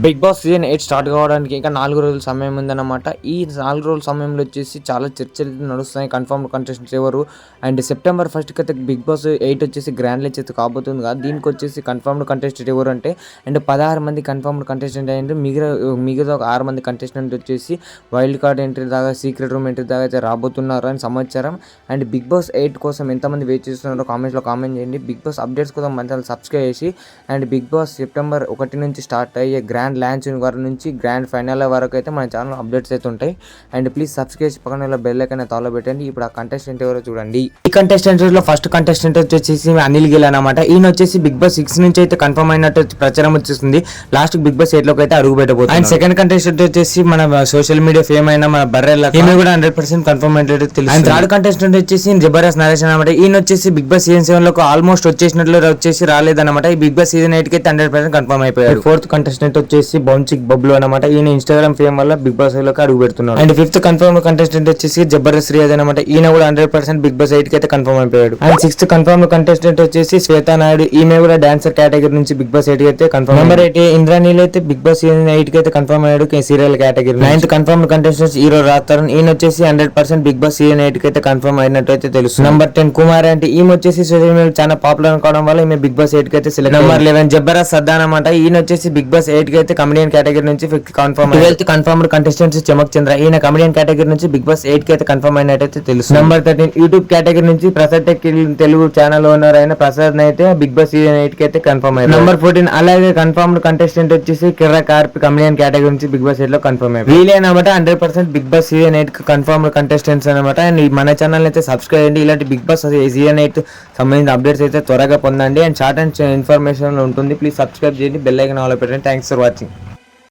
Big boss season 8 start కావడానికి ఇంకా 4 రోజుల సమయం ఉందన్నమాట. ఈ 4 రోజుల సమయంలో వచ్చేసి చాలా చర్చలు నడుస్తున్నాయి. కన్ఫర్మ్డ్ కంటెస్టెంట్స్ ఎవరు అండ్ సెప్టెంబర్ 1కి అయితే బిగ్ బాస్ 8 వచ్చేసి గ్రాండ్ లీచ్ అయితే కాబోతుంది కదా. దీనికి వచ్చేసి కన్ఫర్మ్డ్ కంటెస్టెంట్ ఎవరు అంటే అండ్ 16 మంది కన్ఫర్మ్డ్ కంటెస్టెంట్ అయ్యింది. మిగతా ఒక 6 మంది కంటెస్టెంట్ వచ్చేసి వైల్డ్ కార్డ్ ఎంట్రీ దాకా సీక్రెట్ రూమ్ ఎంట్రీ దాకా అయితే రాబోతున్నారు అని సమాచారం. అండ్ బిగ్ బాస్ 8 కోసం ఎంతమంది వెయిట్ చేస్తున్నారో కామెంట్స్లో కామెంట్ చేయండి. బిగ్ బాస్ అప్డేట్స్ కోసం మన ఛానల్ సబ్స్క్రైబ్ చేసి అండ్ బిగ్ బాస్ సెప్టెంబర్ 1 నుంచి స్టార్ట్ అయ్యే గ్రాండ్ లాంచ్ వరకు నుంచి గ్రాండ్ ఫైనల్ వరకు అయితే మన ఛానల్ అప్డేట్స్ అయితే ఉంటాయి. అండ్ ప్లీజ్ సబ్స్క్రైబ్ పక్కన బెల్ ఐకాన్ తాలో పెట్టండి. ఇప్పుడు ఆ కంటెస్టెంట్ ఎవరో చూడండి. ఈ కంటెస్టెంట్ లో ఫస్ట్ కంటెస్టెంట్ వచ్చేసి అనిల్ గిల్ అనమాట. ఈయన వచ్చేసి బిగ్ బాస్ 6 నుంచి అయితే కన్ఫర్మ్ అయినట్టు ప్రచారం వచ్చేస్తుంది. లాస్ట్ బిగ్ బాస్ 8 లోకి అయితే అడుగు పెట్టబోతుంది. అండ్ సెకండ్ కంటెస్టెంట్ వచ్చేసి మన సోషల్ మీడియా ఫేమ్ అయిన మన బర్రెల ఈమె కూడా 100% కన్ఫర్మ్ అయినట్టు తెలుసు. అండ్ థర్డ్ కంటెస్టెంట్ వచ్చేసి జబర్దస్త్ నరేష్ అనమాట. ఈయన వచ్చేసి బిగ్ బాస్ సీజన్ 7 లోకి ఆల్మోస్ట్ వచ్చేసినట్లు వచ్చేసి రాలేదన్నమాట. ఈ బిగ్ బాస్ సీజన్ 8 కి అయితే 100% కన్ఫర్మ్ అయిపోయాడు. ఫోర్త్ కంటెస్టెంట్ వచ్చేసి బౌన్సిక్ బబ్లు అనమాట. ఈయన ఇన్స్టాగ్రామ్ ఫేమ్ వల్ల బిగ్ బాస్ లోకి అడుగు పెడుతున్నాడు. అండ్ ఫిఫ్త్ కన్ఫర్మ్ కంటెస్టెంట్ వచ్చేసి జబర్దస్త్ రియాజ్ అనమాట. ఈయన కూడా 100% బిగ్ బాస్ 8 కి అయితే కన్ఫర్మ్ అయిపోయాడు. అండ్ సిక్స్త్ కన్ఫర్మ్ కంటెస్టెంట్ వచ్చేసి శ్వేతా నాయుడు. ఈమె కూడా డాన్సర్ కేటగిరీ నుంచి బిగ్ బాస్ 8 కి అయితే కన్ఫర్మ్. నెంబర్ 8 ఇంద్రానీల్ అయితే బిగ్ బాస్ సీజన్ 8 కి అయితే కన్ఫర్మ్ అయ్యాడు serial category. Ninth confirm contestant hero రాతారన్. ఈయన వచ్చేసి 100% బిగ్ బాస్ సీజన్ 8 కి అయితే కన్ఫర్మ్ అయినట్టు అయితే తెలుసు. నెంబర్ 10 కుమార్ అంటే ఈమె వచ్చేసి సోషల్ మీడియా చాలా పాపులర్ కావడం వల్ల ఈమె బిగ్ బాస్ 8 కి అయితే సెలెక్ట్. నెంబర్ 11 జబర్దస్త్ సద్దా అనమాట. ఈయన వచ్చేసి బిగ్ బాస్ 8 కి అయితే కమెడియన్ కేటగిరీ నుంచి కన్ఫర్మ్. 12th కన్ఫర్మ్డ్ కంటెస్టెంట్స్ చమక్ చంద్ర. ఈయన కమెడియన్ కేటగిరీ నుంచి బిగ్ బాస్ 8 కి అయితే కన్ఫర్మ్ అయినట్టయితే తెలుసు. నెంబర్ 13 యూట్యూబ్ కేటగిరీ నుంచి Prasad tech Telugu channel owner అయిన ప్రసాద్ అయితే బిగ్ బాస్ సీజన్ 8 కి అయితే కన్ఫర్మ్ అయ్యారు. నెంబర్ 14 అలాగే కన్ఫర్మ్డ్ కంటెస్టెంట్ వచ్చేసి కిర్రా కార్పి కమెడియన్ కేటగిరీ నుంచి బిగ్ బాస్ 8 లో కన్ఫర్మ్ అయ్యారు. వీళ్ళే అనమాట 100% బిగ్ బాస్ సీజన్ 8 కి కన్ఫర్మ్డ్ కంటెస్టెంట్స్ అనమాట. అండ్ మన ఛానల్ అయితే సబ్స్క్రైబ్ చేయండి. ఇలాంటి బిగ్ బాస్ సీజన్ 8 సంబంధించిన అప్డేట్స్ అయితే త్వరగా పొందండి. అండ్ షార్ట్ అండ్ ఇన్ఫర్మేషన్ ఉంటుంది. ప్లీజ్ సబ్స్క్రైబ్ చేయండి. బెల్ ఐకాన్ ఆల్ పెట్టండి. Thanks for watching.